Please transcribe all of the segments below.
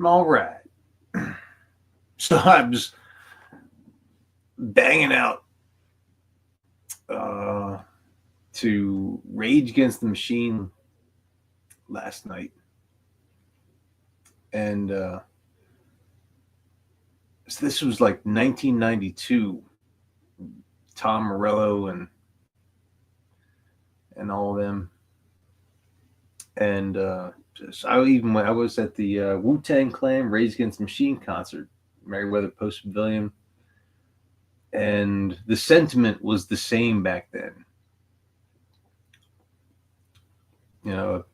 All right. So I was banging out uh, to Rage Against the Machine last night, and so this was like 1992. Tom Morello and all of them, and I was at the Wu Tang Clan Rage Against the Machine concert, Merriweather Post Pavilion, and the sentiment was the same back then. You know,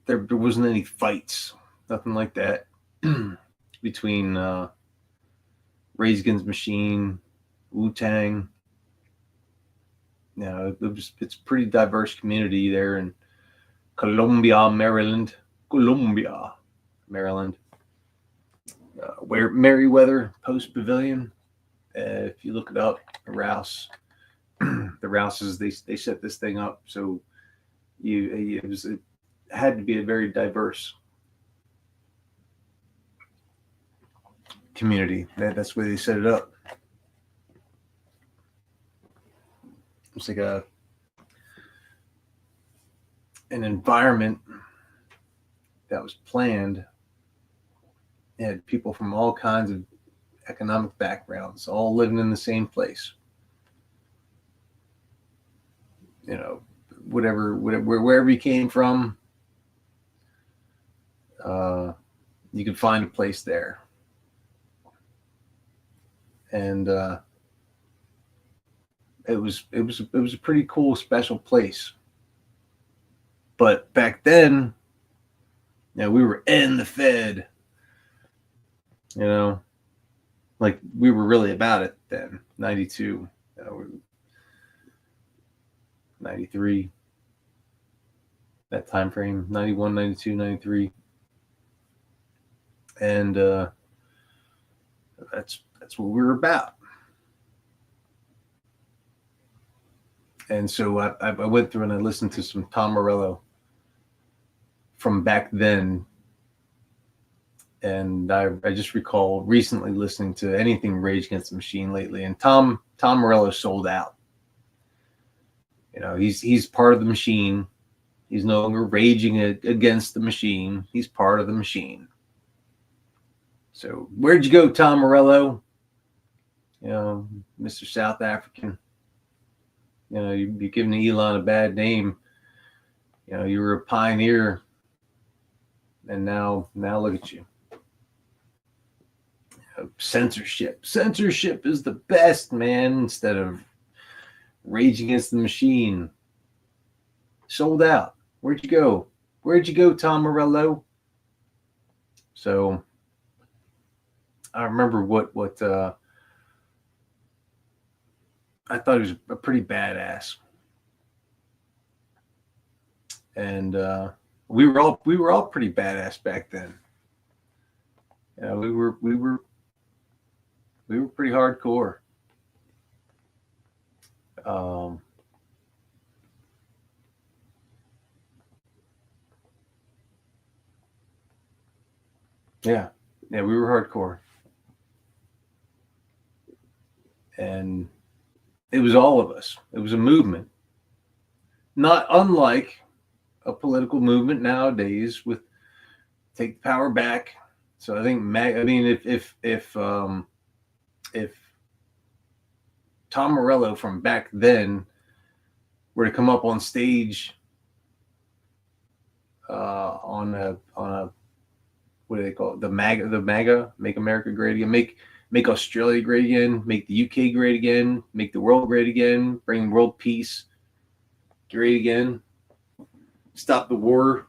there wasn't any fights, nothing like that between Rage Against the Machine, Wu Tang. You know, it's a pretty diverse community there in Columbia, Maryland. Columbia, Maryland. Where Merriweather Post Pavilion. If you look it up, Rouse, the Rouses, they set this thing up, so it had to be a very diverse community. That's where they set it up. It's like an environment that was planned. It had people from all kinds of economic backgrounds, all living in the same place. You know, wherever you came from, you could find a place there. And it was a pretty cool, special place. But back then, we were in the Fed. You know, like we were really about it then. 92, 93, that time frame, 91, 92, 93. And that's what we were about. And so I went through and I listened to some Tom Morello from back then. And I just recall recently listening to anything Rage Against the Machine lately. And Tom Morello sold out. You know, he's part of the machine. He's no longer raging against the machine. He's part of the machine. So where'd you go, Tom Morello? You know, Mr. South African. You know, you're giving Elon a bad name. You know, you were a pioneer, and now look at you. Censorship is the best, man. Instead of Rage Against the Machine, sold out. Where'd you go, Tom Morello? So I remember what I thought he was a pretty badass, and we were all pretty badass back then. You know, we were pretty hardcore. Um, yeah, we were hardcore, and it was all of us. It was a movement, not unlike a political movement nowadays with take the power back. So I think I mean if Tom Morello from back then were to come up on stage on a what do they call it, the MAGA, Make America Great Again, make Australia great again, make the UK great again, make the world great again, bring world peace great again, stop the war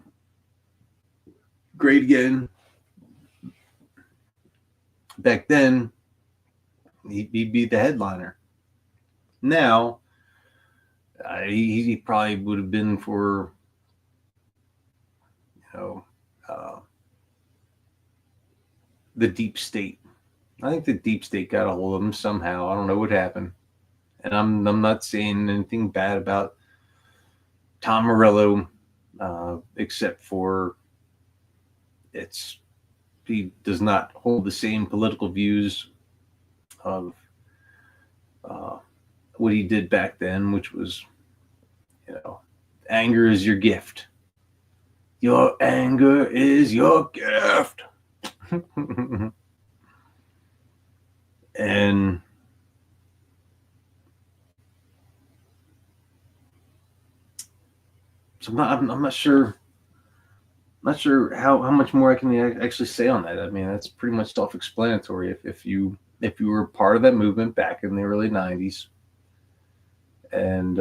great again. Back then, he'd be the headliner. Now, he probably would have been for, you know, the deep state. I think the deep state got a hold of him somehow. I don't know what happened, and I'm not saying anything bad about Tom Morello, except for he does not hold the same political views of what he did back then, which was, anger is your gift. Your anger is your gift. And so I'm not sure. Not sure how much more I can actually say on that. I mean, that's pretty much self-explanatory. If you were part of that movement back in the early '90s, and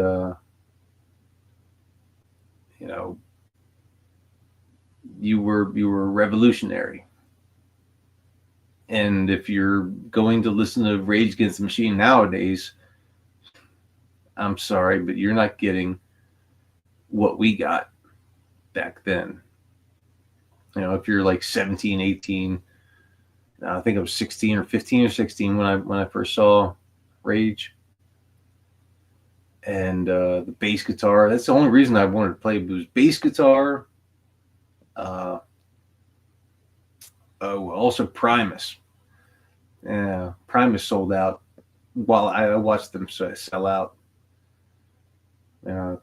you were revolutionary, and if you're going to listen to Rage Against the Machine nowadays, I'm sorry, but you're not getting what we got back then. If you're like 17, 18, I think I was 16 or 15 or 16 when I first saw Rage. And the bass guitar, that's the only reason I wanted to play blues. Bass guitar, also Primus. Yeah, Primus sold out while I watched them sell out. There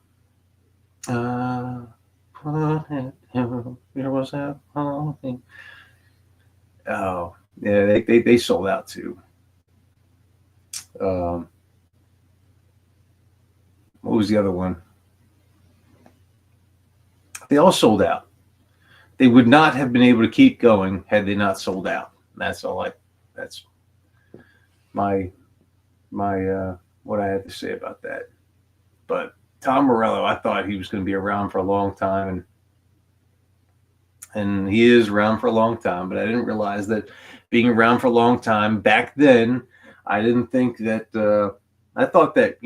was that. Oh, yeah, they sold out too. What was the other one? They all sold out. They would not have been able to keep going had they not sold out. That's my what I had to say about that. But Tom Morello, I thought he was going to be around for a long time, and he is around for a long time, but I didn't realize that being around for a long time back then, I didn't think that, I thought that,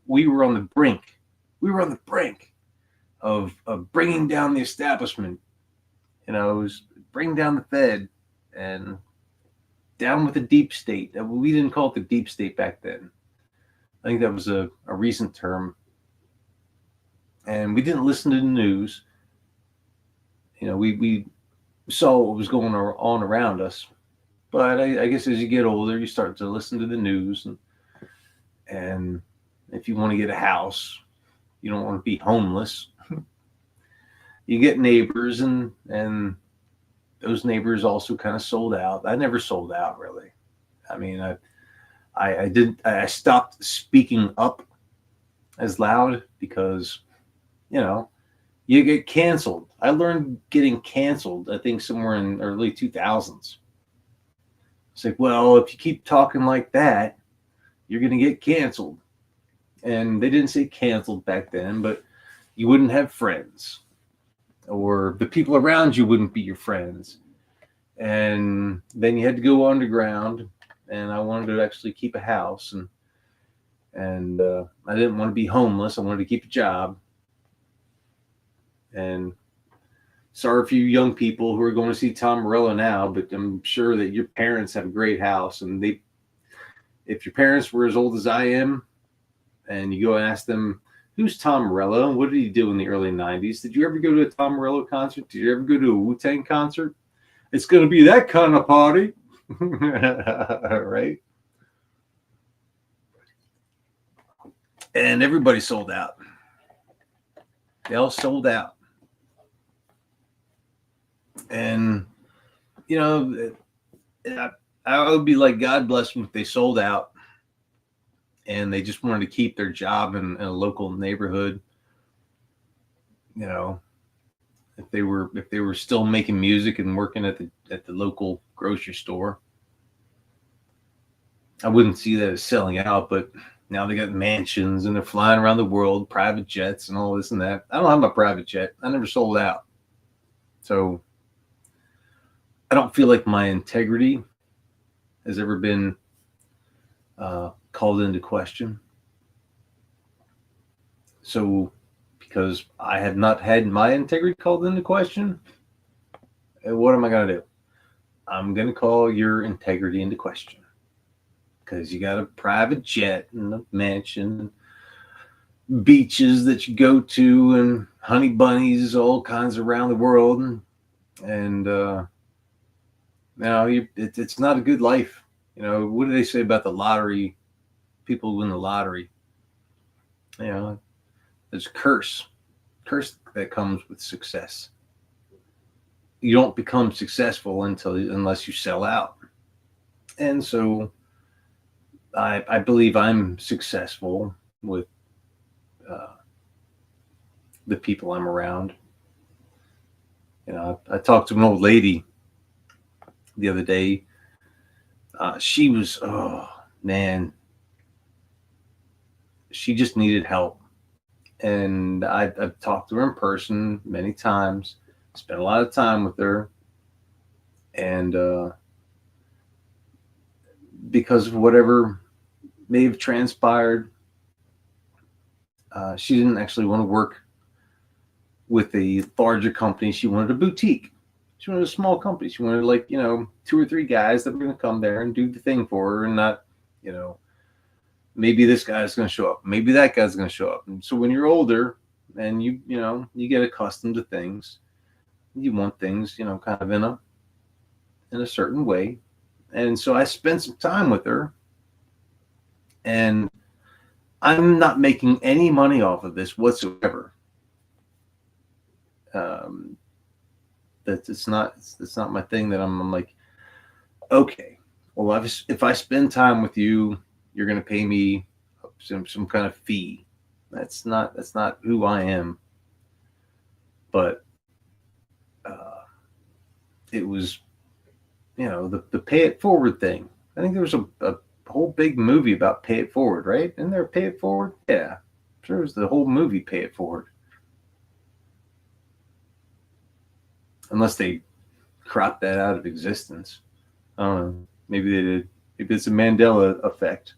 we were on the brink. We were on the brink of bringing down the establishment. It was bring down the Fed and down with the deep state. We didn't call it the deep state back then. I think that was a recent term. And we didn't listen to the news. We saw what was going on around us. But I guess as you get older, you start to listen to the news. And if you want to get a house, you don't want to be homeless. You get neighbors, and those neighbors also kind of sold out. I never sold out, really. I mean, I stopped speaking up as loud because, you get canceled. I learned getting canceled, I think, somewhere in the early 2000s. It's like, well, if you keep talking like that, you're going to get canceled. And they didn't say canceled back then, but you wouldn't have friends. Or the people around you wouldn't be your friends. And then you had to go underground. And I wanted to actually keep a house. And I didn't want to be homeless. I wanted to keep a job. And sorry for you young people who are going to see Tom Morello now, but I'm sure that your parents have a great house. And if your parents were as old as I am, and you go and ask them, who's Tom Morello and what did he do in the early 90s? Did you ever go to a Tom Morello concert? Did you ever go to a Wu-Tang concert? It's going to be that kind of party. Right? And everybody sold out. They all sold out. And, I would be like, God bless them if they sold out and they just wanted to keep their job in a local neighborhood. If they were still making music and working at the local grocery store, I wouldn't see that as selling out. But now they got mansions and they're flying around the world, private jets and all this and that. I don't have my private jet. I never sold out. So I don't feel like my integrity has ever been called into question. So because I have not had my integrity called into question, what am I going to do? I'm going to call your integrity into question. Because you got a private jet and a mansion, beaches that you go to, and honey bunnies all kinds around the world. And now it's not a good life. What do they say about the lottery? People who win the lottery. There's a curse that comes with success. You don't become successful unless you sell out. And so I believe I'm successful with uh, the people I'm around. I talked to an old lady the other day. She was, oh man, she just needed help. And I've talked to her in person many times, spent a lot of time with her. And because of whatever may have transpired, she didn't actually want to work with a larger company. She wanted a boutique. She wanted a small company. She wanted like, 2 or 3 guys that were going to come there and do the thing for her, and not, maybe this guy's going to show up. Maybe that guy's going to show up. And so when you're older and you get accustomed to things, you want things, kind of in a certain way. And so I spent some time with her, and I'm not making any money off of this whatsoever. It's not my thing. That I'm like, okay, well, if I spend time with you, you're going to pay me some kind of fee. That's not who I am. But it was, the pay it forward thing. I think there was a whole big movie about pay it forward, right? Isn't there pay it forward? Yeah, I'm sure it was the whole movie Pay It Forward. Unless they cropped that out of existence. I don't know. Maybe they did. Maybe it's a Mandela effect.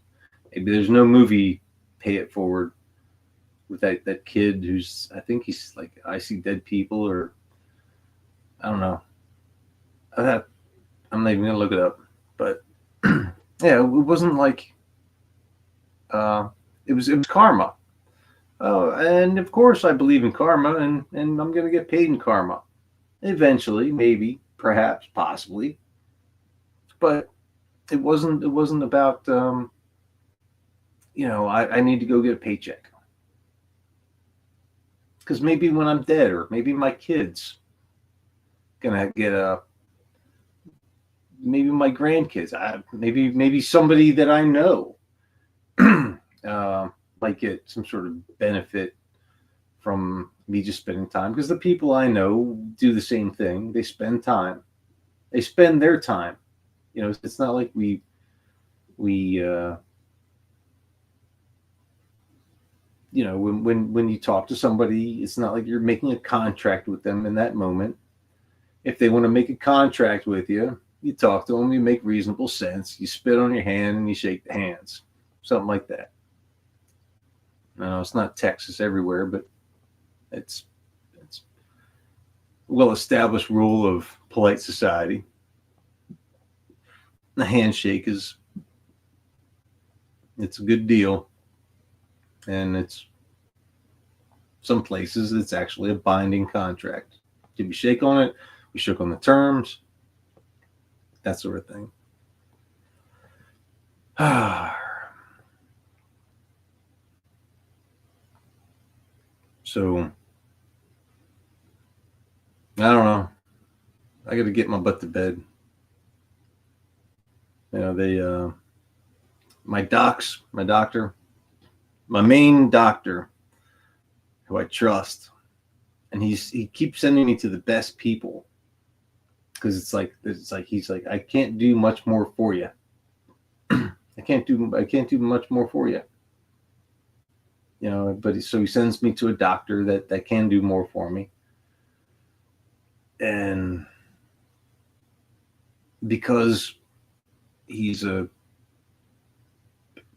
Maybe there's no movie Pay It Forward with that kid who's, I think he's like, I See Dead People, or I don't know. I'm not even gonna look it up. But yeah, it wasn't like it was karma. Oh, and of course I believe in karma, and I'm gonna get paid in karma. Eventually, maybe, perhaps, possibly. But it wasn't about I need to go get a paycheck. Because maybe when I'm dead, or maybe my kids gonna get maybe my grandkids, maybe somebody that I know might get some sort of benefit from me just spending time, because the people I know do the same thing. They spend time. They spend their time. It's not like we when you talk to somebody, it's not like you're making a contract with them in that moment. If they want to make a contract with you, you talk to them, you make reasonable sense, you spit on your hand and you shake the hands, something like that. No, it's not Texas everywhere, but it's well-established rule of polite society. The handshake it's a good deal, and it's some places it's actually a binding contract. Did we shake on it? We shook on the terms, that sort of thing. So I don't know. I got to get my butt to bed. My doctor, my main doctor, who I trust, and he keeps sending me to the best people, because it's like he's like, I can't do much more for you. I can't do much more for you. But so he sends me to a doctor that can do more for me. And because he's a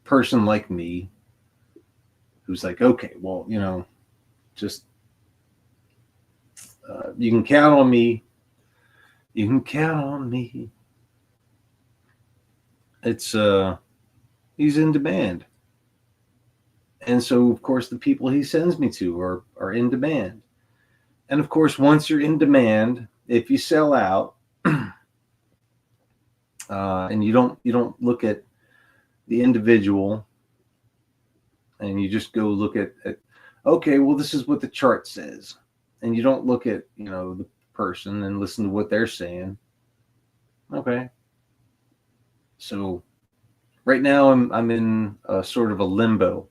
person like me who's like, okay, well, just you can count on me. You can count on me. It's he's in demand. And so, of course, the people he sends me to are in demand. And of course, once you're in demand, if you sell out, and you don't look at the individual, and you just go look at, okay, well, this is what the chart says, and you don't look at, the person and listen to what they're saying. Okay, so right now I'm in a sort of a limbo,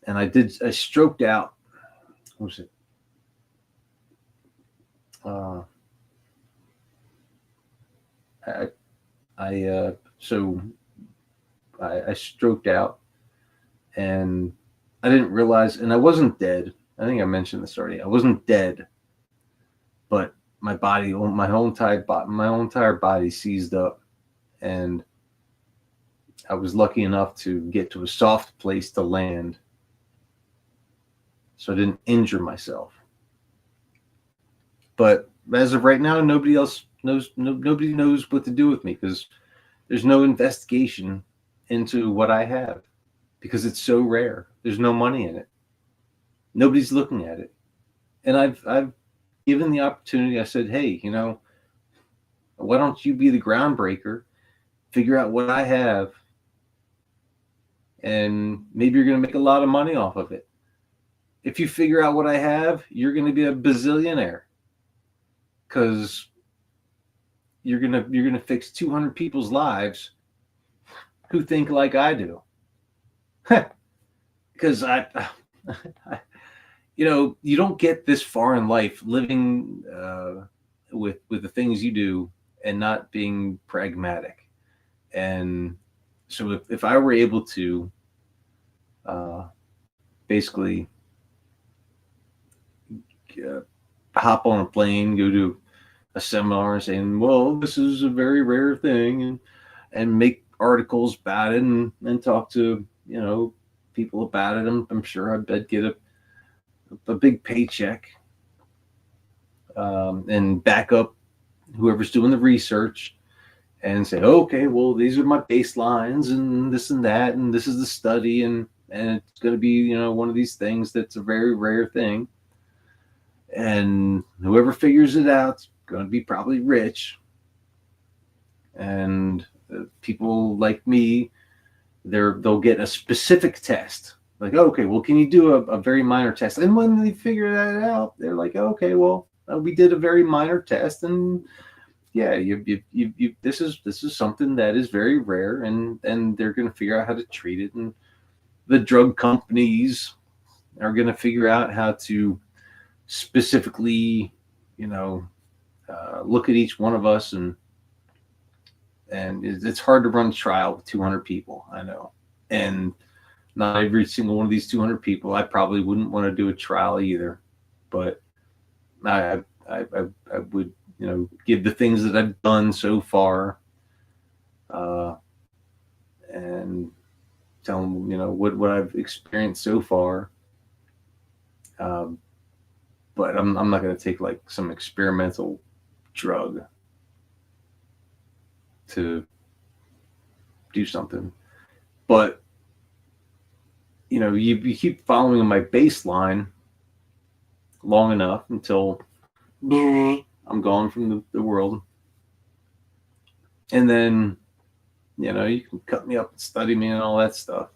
and I stroked out. What was it? I I stroked out, and I didn't realize, and I wasn't dead. I think I mentioned this already. I wasn't dead, but my whole entire body seized up, and I was lucky enough to get to a soft place to land, so I didn't injure myself. But as of right now, nobody else knows. Nobody knows what to do with me because there's no investigation into what I have because it's so rare. There's no money in it. Nobody's looking at it, and I've given the opportunity. I said, hey, why don't you be the groundbreaker? Figure out what I have, and maybe you're going to make a lot of money off of it. If you figure out what I have, you're going to be a bazillionaire because you're gonna fix 200 people's lives who think like I do. Because you don't get this far in life living with the things you do and not being pragmatic. And so if I were able to basically hop on a plane, go to a seminar saying, well, this is a very rare thing, and make articles about it, and talk to people about it, I'm sure I'd get a big paycheck, and back up whoever's doing the research and say, okay, well, these are my baselines and this and that, and this is the study, and it's going to be one of these things that's a very rare thing, and whoever figures it out is going to be probably rich, and people like me, they'll get a specific test. Like, okay, well, can you do a very minor test? And when they figure that out, they're like, okay, well, we did a very minor test, and yeah, you this is something that is very rare, and they're going to figure out how to treat it, and the drug companies are going to figure out how to specifically, look at each one of us, and it's hard to run a trial with 200 people, I know, and not every single one of these 200 people, I probably wouldn't want to do a trial either, but I would, give the things that I've done so far, and tell them, what I've experienced so far. But I'm not going to take like some experimental drug to do something. But you keep following my baseline long enough until I'm gone from the world, and then you can cut me up and study me and all that stuff,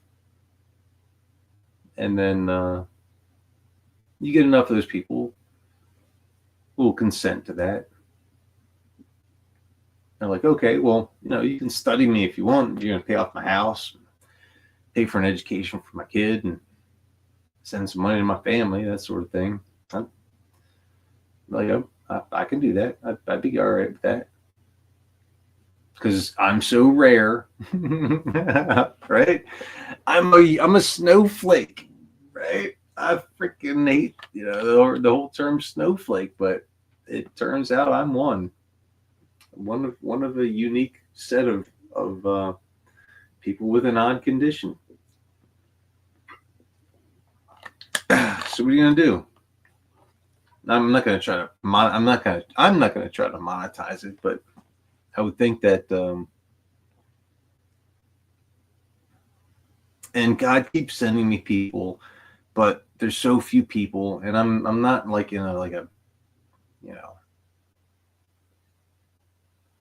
and then you get enough of those people who will consent to that. They're like, okay, well, you can study me if you want. You're going to pay off my house, pay for an education for my kid, and send some money to my family, that sort of thing. I'm like, oh, I can do that. I'd be all right with that. Because I'm so rare, right? I'm a snowflake, right? I freaking hate the whole term snowflake, but it turns out I'm one of a unique set of people with an odd condition. So what are you gonna do? I'm not gonna try to monetize it, but I would think that, and God keeps sending me people, but there's so few people, and I'm not like in a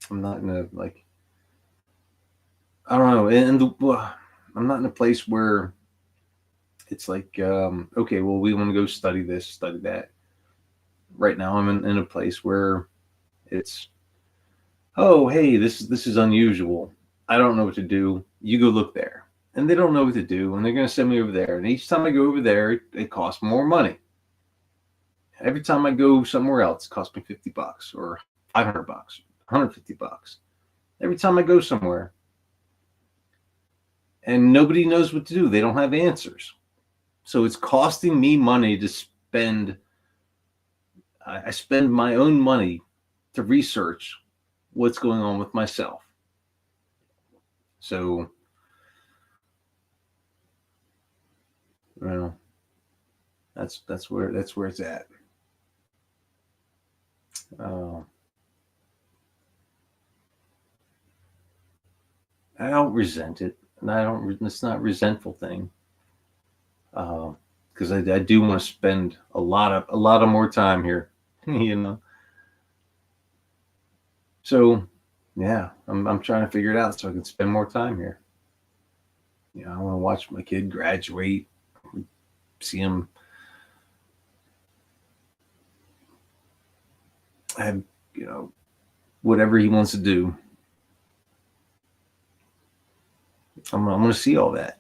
I'm not in a like. I don't know, I'm not in a place where it's like, okay, well, we want to go study this, study that. Right now, I'm in a place where it's, oh, hey, this is unusual. I don't know what to do. You go look there, and they don't know what to do, and they're going to send me over there. And each time I go over there, it costs more money. Every time I go somewhere else, it costs me $50 or $500, $150. Every time I go somewhere, and nobody knows what to do. They don't have answers. So it's costing me money to spend. I spend my own money to research what's going on with myself. So, well, that's where it's at. Uh, I don't resent it, and I don't. It's not a resentful thing, because I do want to spend a lot of more time here, you know. So, yeah, I'm trying to figure it out so I can spend more time here. You know, I want to watch my kid graduate, see him have, you know, whatever he wants to do. I'm going to see all that.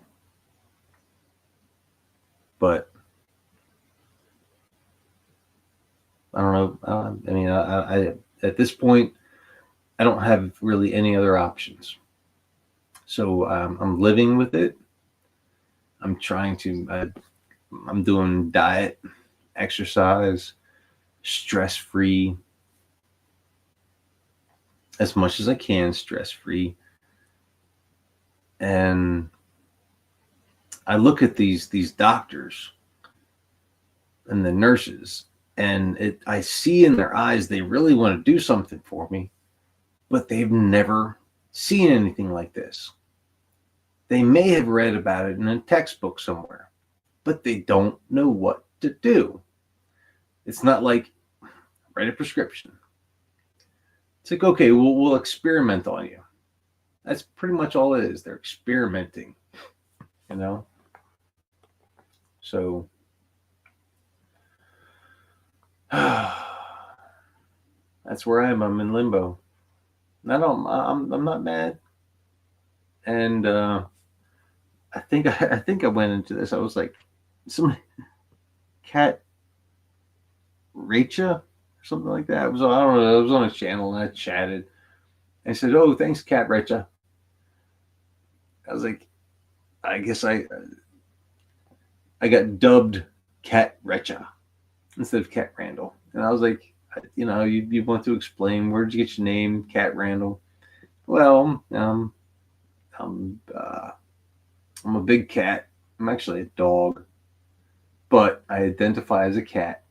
But I don't know. I mean, I at this point, I don't have really any other options. So I'm living with it. I'm trying to. I'm doing diet, exercise, stress free, as much as I can, stress free. And I look at these doctors and the nurses, and I see in their eyes they really want to do something for me, but they've never seen anything like this. They may have read about it in a textbook somewhere, but they don't know what to do. It's not like write a prescription. It's like, okay, we'll experiment on you. That's pretty much all it is. They're experimenting, you know? So that's where I am. I'm in limbo. I'm not mad. And I think I went into this. I was like, some cat Rachel or something like that. It was, I don't know. I was on a channel and I chatted. I said, "Oh, thanks, Cat Rachel." I was like, I guess I got dubbed Cat Rachel instead of Cat Randall, and I was like, you know, you want to explain where'd you get your name, Cat Randall? Well, I'm a big cat. I'm actually a dog, but I identify as a cat.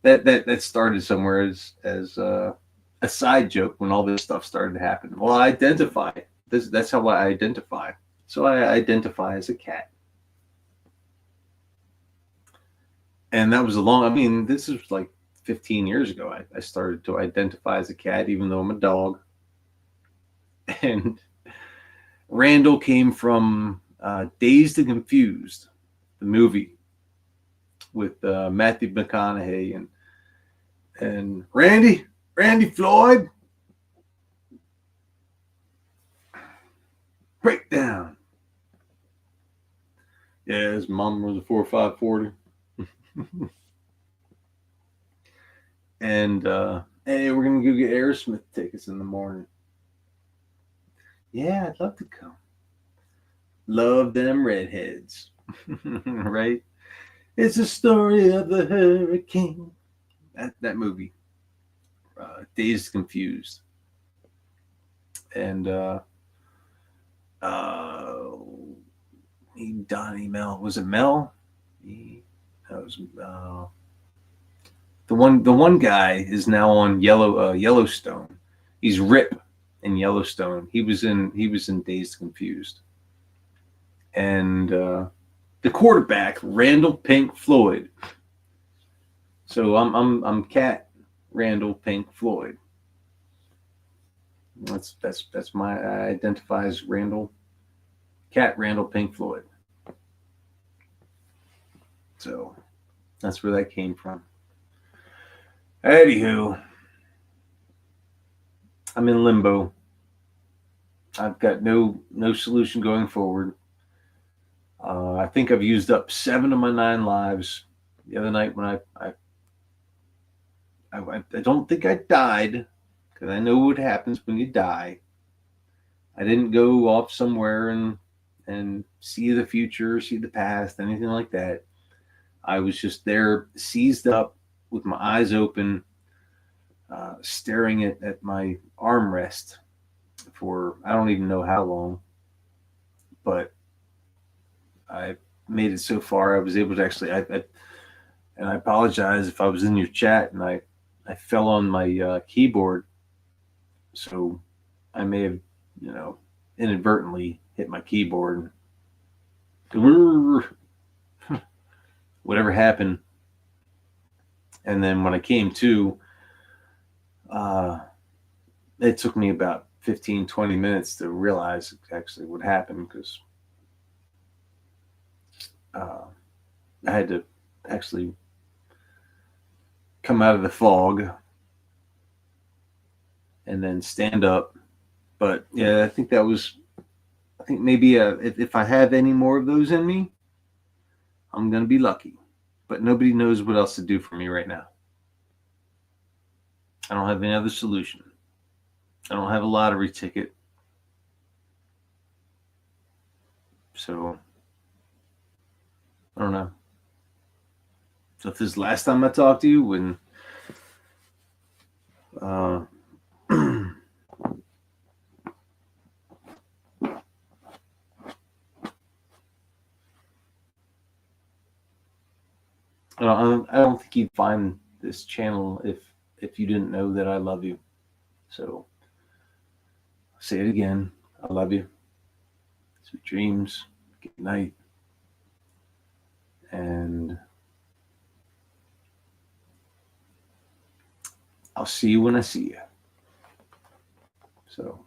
that started somewhere as a side joke when all this stuff started to happen. Well, I identify. That's how I identify. So I identify as a cat. And that was a long, I mean, this is like 15 years ago. I started to identify as a cat, even though I'm a dog. And Randall came from Dazed and Confused, the movie with Matthew McConaughey and Randy Floyd. Breakdown. Yeah, his mom was a 4540. And hey, we're gonna go get Aerosmith tickets in the morning. Yeah, I'd love to come. Love them redheads. Right? It's a story of the hurricane. That movie. Dazed Confused. And Donnie Mel. Was it Mel? That was the one guy is now on Yellowstone. He's Rip in Yellowstone. He was in Dazed Confused. And the quarterback, Randall Pink Floyd. So I'm Cat Randall Pink Floyd. That's my, I identify as Randall, Cat Randall Pink Floyd. So that's where that came from. Anywho, I'm in limbo. I've got no solution going forward. I think I've used up 7 of my 9 lives the other night when I don't think I died, because I know what happens when you die. I didn't go off somewhere and see the future, see the past, anything like that. I was just there, seized up, with my eyes open, staring at my armrest for I don't even know how long, but I made it so far. I was able to actually, and I apologize if I was in your chat and I fell on my keyboard, so I may have, inadvertently hit my keyboard. Whatever happened. And then when I came to, it took me about 15, 20 minutes to realize actually what happened, because I had to actually come out of the fog and then stand up. But yeah, I think maybe if I have any more of those in me, I'm going to be lucky. But nobody knows what else to do for me right now. I don't have any other solution. I don't have a lottery ticket. So, I don't know. So if this is the last time I talk to you, when I don't think you'd find this channel if you didn't know that I love you. So, I'll say it again. I love you. Sweet dreams. Good night. And I'll see you when I see you. So.